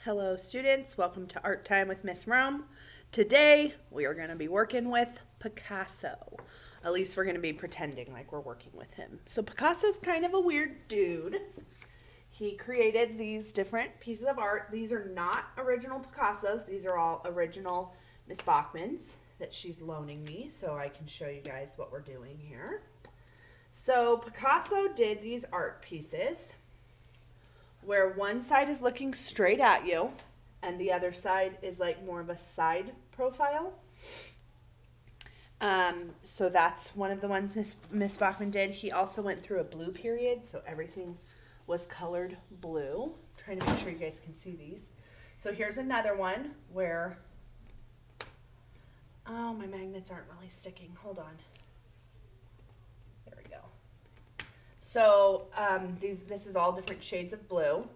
Hello students, welcome to Art Time with Miss Rome. Today we are going to be working with Picasso. At least we're going to be pretending like we're working with him. So Picasso's kind of a weird dude. He created these different pieces of art. These are not original Picassos. These are all original Miss Bachman's that she's loaning me so I can show you guys what we're doing here. So Picasso did these art pieces where one side is looking straight at you and the other side is like more of a side profile. So that's one of the ones Miss Bachman did. He also went through a blue period, so everything was colored blue. I'm trying to make sure you guys can see these. So here's another one where, oh, my magnets aren't really sticking. Hold on. There we go. So this is all different shades of blue.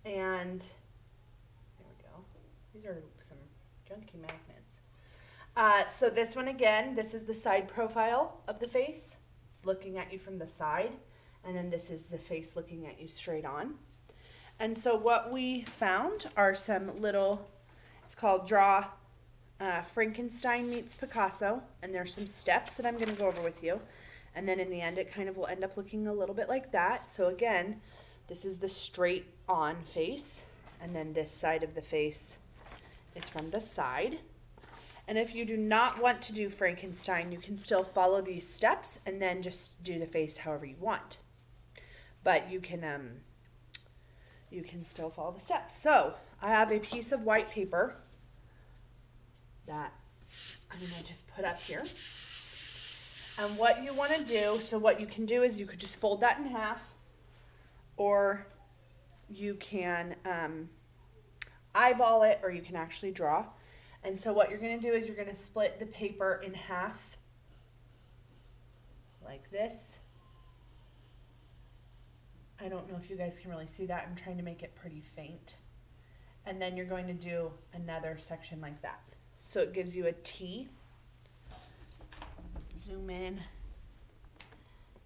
And there we go. These are some junky magnets. So this one again, this is the side profile of the face. It's looking at you from the side. And then this is the face looking at you straight on. And so what we found are some little, it's called Draw Frankenstein meets Picasso. And there's some steps that I'm going to go over with you. And then in the end, it kind of will end up looking a little bit like that. So again, this is the straight on face. And then this side of the face is from the side. And if you do not want to do Frankenstein, you can still follow these steps and then just do the face however you want. But you can still follow the steps. So I have a piece of white paper that I'm going to just put up here. And what you want to do, so what you can do is you could just fold that in half, or you can eyeball it, or you can actually draw. And so what you're going to do is you're going to split the paper in half like this. I don't know if you guys can really see that. I'm trying to make it pretty faint. And then you're going to do another section like that. So it gives you a T. Zoom in.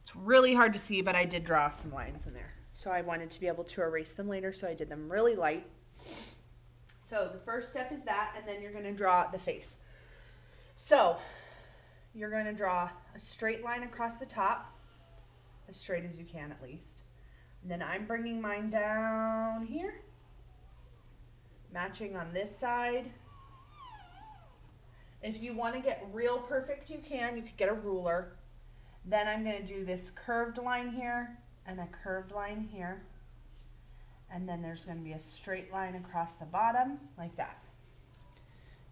It's really hard to see, but I did draw some lines in there. So I wanted to be able to erase them later, so I did them really light. So the first step is that, and then you're going to draw the face. So you're going to draw a straight line across the top, as straight as you can at least. And then I'm bringing mine down here, matching on this side. If you want to get real perfect, you can. You could get a ruler. Then I'm going to do this curved line here and a curved line here. And then there's going to be a straight line across the bottom like that.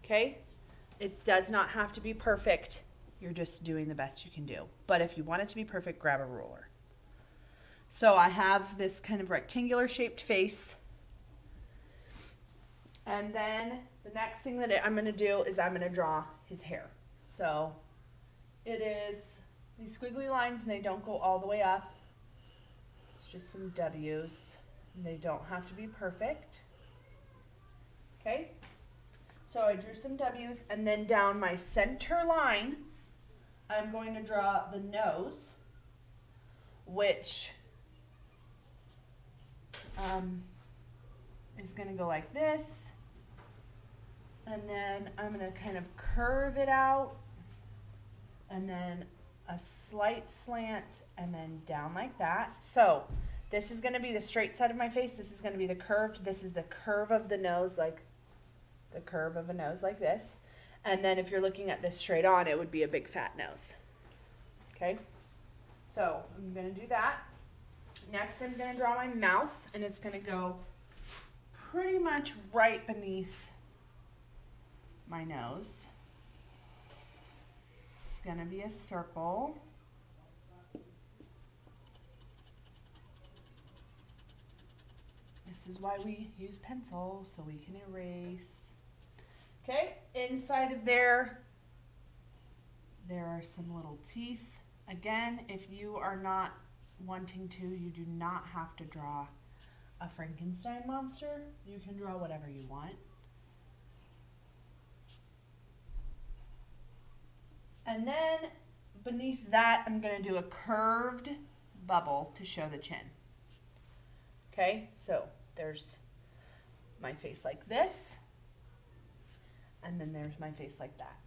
Okay? It does not have to be perfect. You're just doing the best you can do. But if you want it to be perfect, grab a ruler. So I have this kind of rectangular shaped face. And then the next thing that I'm going to do is I'm going to draw his hair. So it is these squiggly lines, and they don't go all the way up. It's just some W's. And they don't have to be perfect. Okay? So I drew some W's, and then down my center line, I'm going to draw the nose, which is going to go like this. And then I'm going to kind of curve it out, and then a slight slant, and then down like that. So this is going to be the straight side of my face. This is going to be the curved. This is the curve of the nose, like the curve of a nose like this. And then if you're looking at this straight on, it would be a big fat nose. Okay? So I'm going to do that. Next, I'm going to draw my mouth, and it's going to go pretty much right beneath my nose. It's going to be a circle. This is why we use pencil, so we can erase. Okay, inside of there are some little teeth. Again, if you are not wanting to, you do not have to draw a Frankenstein monster. You can draw whatever you want. And then beneath that, I'm going to do a curved bubble to show the chin. Okay, so there's my face like this. And then there's my face like that.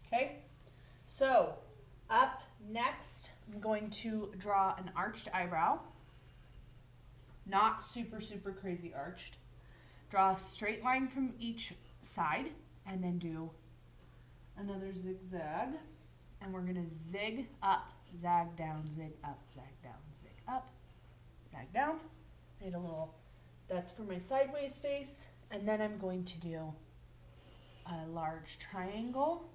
Okay, so up next, I'm going to draw an arched eyebrow. Not super, super crazy arched. Draw a straight line from each side and then do another zigzag. And we're gonna zig up, zag down, zig up, zag down, zig up, zag down. Made a little, that's for my sideways face. And then I'm going to do a large triangle.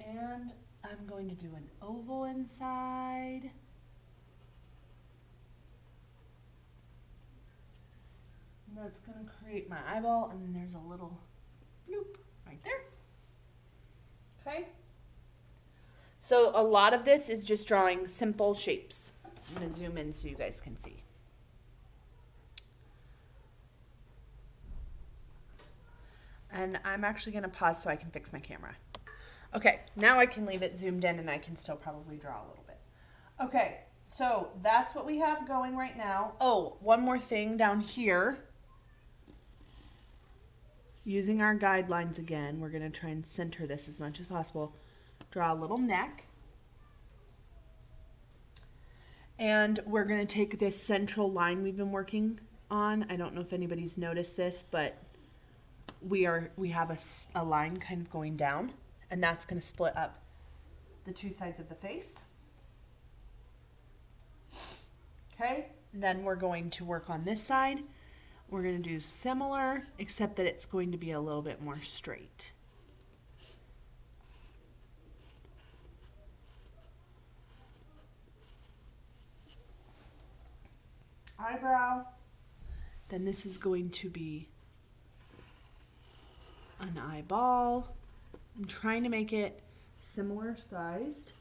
And I'm going to do an oval inside. And that's going to create my eyeball, and then there's a little bloop right there. Okay? So a lot of this is just drawing simple shapes. I'm going to zoom in so you guys can see. And I'm actually going to pause so I can fix my camera. Okay, now I can leave it zoomed in and I can still probably draw a little bit. Okay, so that's what we have going right now. Oh, one more thing down here. Using our guidelines again, we're going to try and center this as much as possible. Draw a little neck. And we're going to take this central line we've been working on. I don't know if anybody's noticed this, but we have a line kind of going down. And that's going to split up the two sides of the face. Okay, then we're going to work on this side. We're going to do similar, except that it's going to be a little bit more straight. Eyebrow. Then this is going to be an eyeball. I'm trying to make it similar sized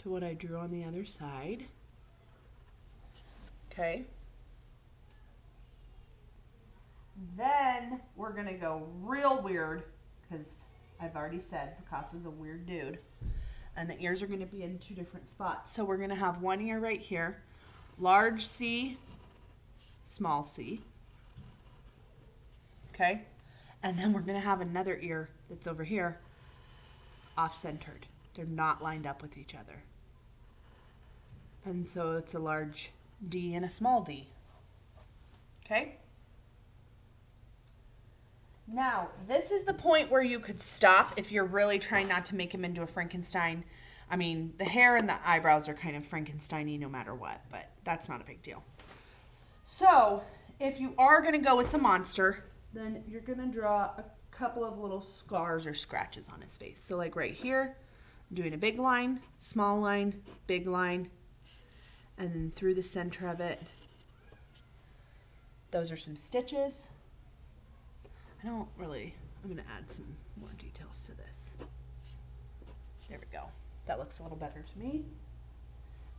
to what I drew on the other side. Okay. Then we're going to go real weird because I've already said Picasso's a weird dude. And the ears are going to be in two different spots. So we're going to have one ear right here, large C, small c. Okay? And then we're going to have another ear that's over here, off-centered. They're not lined up with each other. And so it's a large D and a small d. Okay? Now, this is the point where you could stop if you're really trying not to make him into a Frankenstein. I mean, the hair and the eyebrows are kind of Frankenstein-y no matter what, but that's not a big deal. So, if you are going to go with the monster, then you're going to draw a couple of little scars or scratches on his face. So like right here, I'm doing a big line, big line, and then through the center of it, those are some stitches. I'm going to add some more details to this. There we go. That looks a little better to me.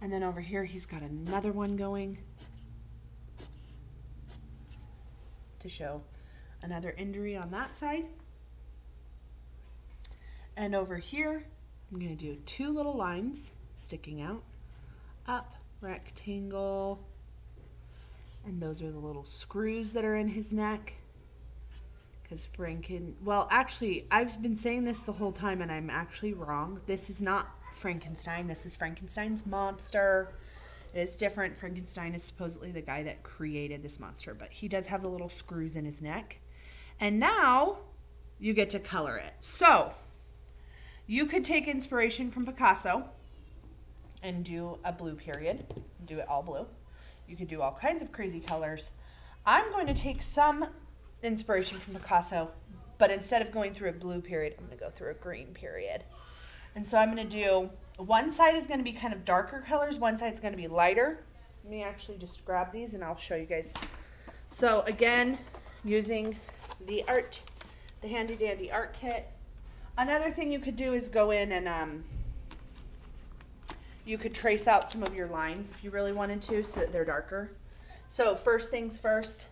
And then over here, he's got another one going to show another injury on that side. And over here, I'm going to do two little lines sticking out, up, rectangle, and those are the little screws that are in his neck. Because well, actually, I've been saying this the whole time and I'm actually wrong. This is not Frankenstein. This is Frankenstein's monster. It is different. Frankenstein is supposedly the guy that created this monster, but he does have the little screws in his neck. And now you get to color it. So you could take inspiration from Picasso and do a blue period, do it all blue. You could do all kinds of crazy colors. I'm going to take some inspiration from Picasso, but instead of going through a blue period, I'm going to go through a green period. And so I'm going to do, one side is going to be kind of darker colors, one side is going to be lighter. Let me actually just grab these and I'll show you guys. So again, using the handy dandy art kit. Another thing you could do is go in and you could trace out some of your lines if you really wanted to so that they're darker. So first things first,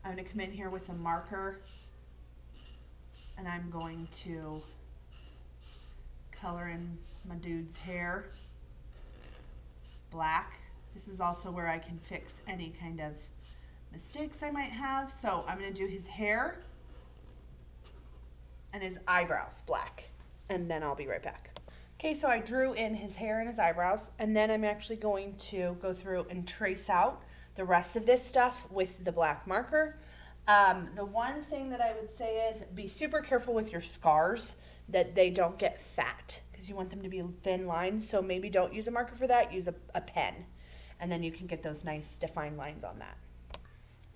I'm going to come in here with a marker and I'm going to color in my dude's hair black This is also where I can fix any kind of mistakes I might have. So I'm going to do his hair and his eyebrows black, and then I'll be right back. Okay, so I drew in his hair and his eyebrows, and then I'm actually going to go through and trace out the rest of this stuff with the black marker. The one thing that I would say is be super careful with your scars that they don't get fat, because you want them to be thin lines. So maybe don't use a marker for that, use a pen, and then you can get those nice defined lines on that.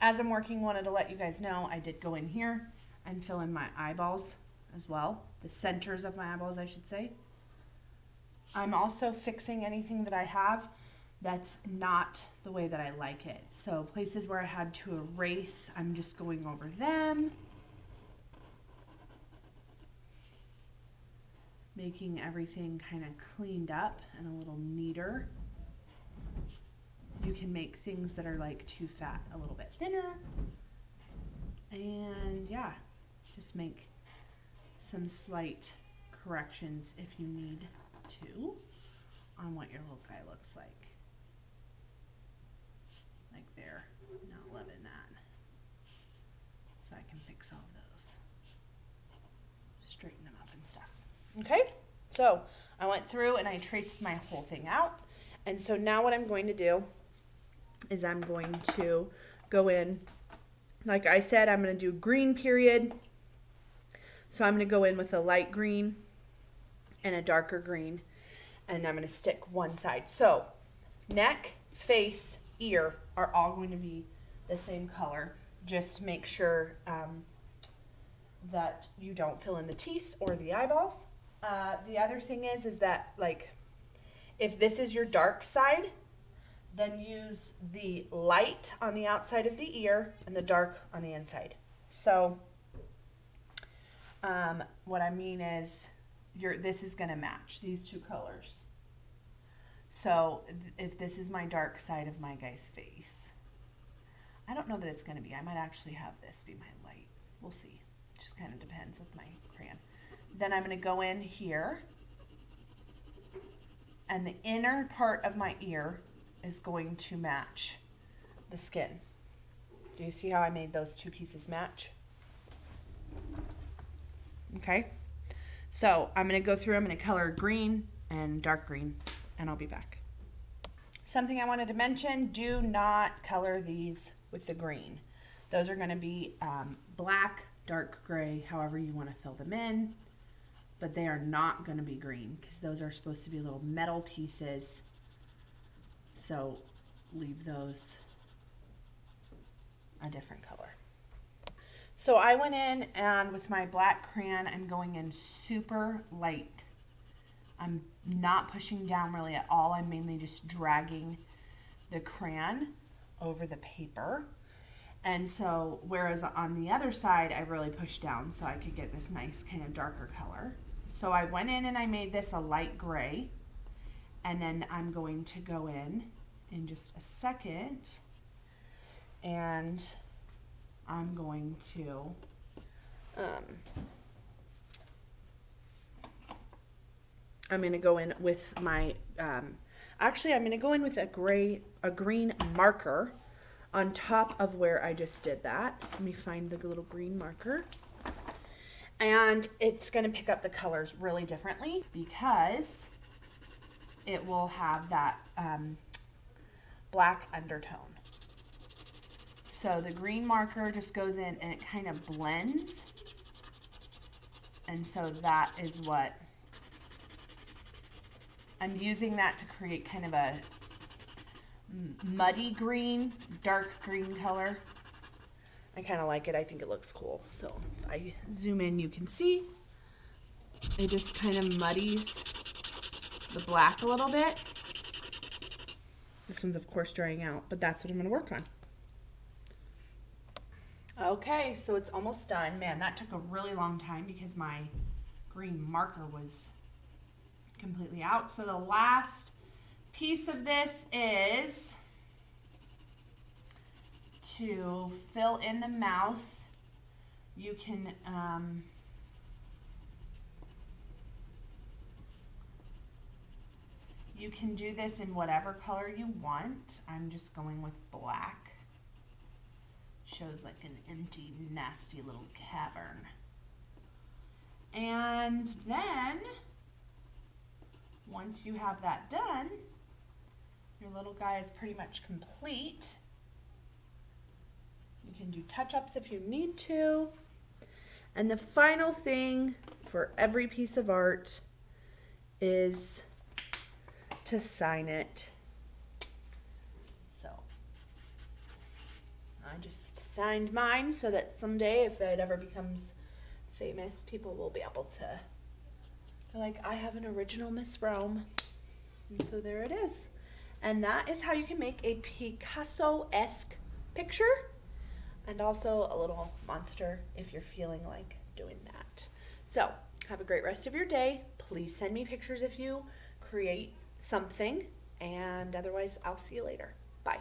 As I'm working, wanted to let you guys know I did go in here and fill in my eyeballs as well, the centers of my eyeballs, I should say. I'm also fixing anything that I have that's not the way that I like it. So places where I had to erase, I'm just going over them, making everything kind of cleaned up and a little neater. You can make things that are like too fat a little bit thinner. And yeah, just make some slight corrections if you need to on what your little guy looks like. Like there, not loving that. So I can fix all of those. Straighten them up and stuff. Okay, so I went through and I traced my whole thing out. And so now what I'm going to do is I'm going to go in, like I said, I'm going to do green period. So I'm going to go in with a light green and a darker green, and I'm going to stick one side. So neck, face, ear are all going to be the same color. Just make sure that you don't fill in the teeth or the eyeballs. The other thing is that, like, if this is your dark side, then use the light on the outside of the ear and the dark on the inside. So what I mean is this is going to match these two colors. So if this is my dark side of my guy's face, I don't know that it's going to be. I might actually have this be my light. We'll see. It just kind of depends with my crayon. Then I'm going to go in here, and the inner part of my ear is going to match the skin. Do you see how I made those two pieces match? Okay, so I'm going to go through, I'm going to color green and dark green, and I'll be back. Something I wanted to mention, do not color these with the green. Those are going to be black, dark gray, however you want to fill them in, but they are not going to be green because those are supposed to be little metal pieces. So leave those a different color. So I went in, and with my black crayon, I'm going in super light. I'm not pushing down really at all. I'm mainly just dragging the crayon over the paper. And so, whereas on the other side, I really pushed down so I could get this nice kind of darker color. So I went in and I made this a light gray. And then I'm going to go in just a second, and I'm going to I'm going to go in with my actually I'm going to go in with a green marker on top of where I just did that. Let me find the little green marker. And it's going to pick up the colors really differently because it will have that black undertone. So the green marker just goes in and it kind of blends. And so that is what I'm using, that to create kind of a muddy green, dark green color. I kind of like it. I think it looks cool. So if I zoom in, you can see it just kind of muddies the black a little bit. This one's of course drying out, but that's what I'm going to work on. Okay, so it's almost done. Man, that took a really long time because my green marker was completely out. So the last piece of this is to fill in the mouth. You can You can do this in whatever color you want. I'm just going with black. Shows like an empty, nasty little cavern. And then, once you have that done, your little guy is pretty much complete. You can do touch-ups if you need to. And the final thing for every piece of art is to sign it. So I just signed mine so that someday if it ever becomes famous, people will be able to, they're like, I have an original Miss Rome. And so there it is. And that is how you can make a Picasso-esque picture, and also a little monster if you're feeling like doing that. So have a great rest of your day. Please send me pictures if you create something, and otherwise I'll see you later. Bye.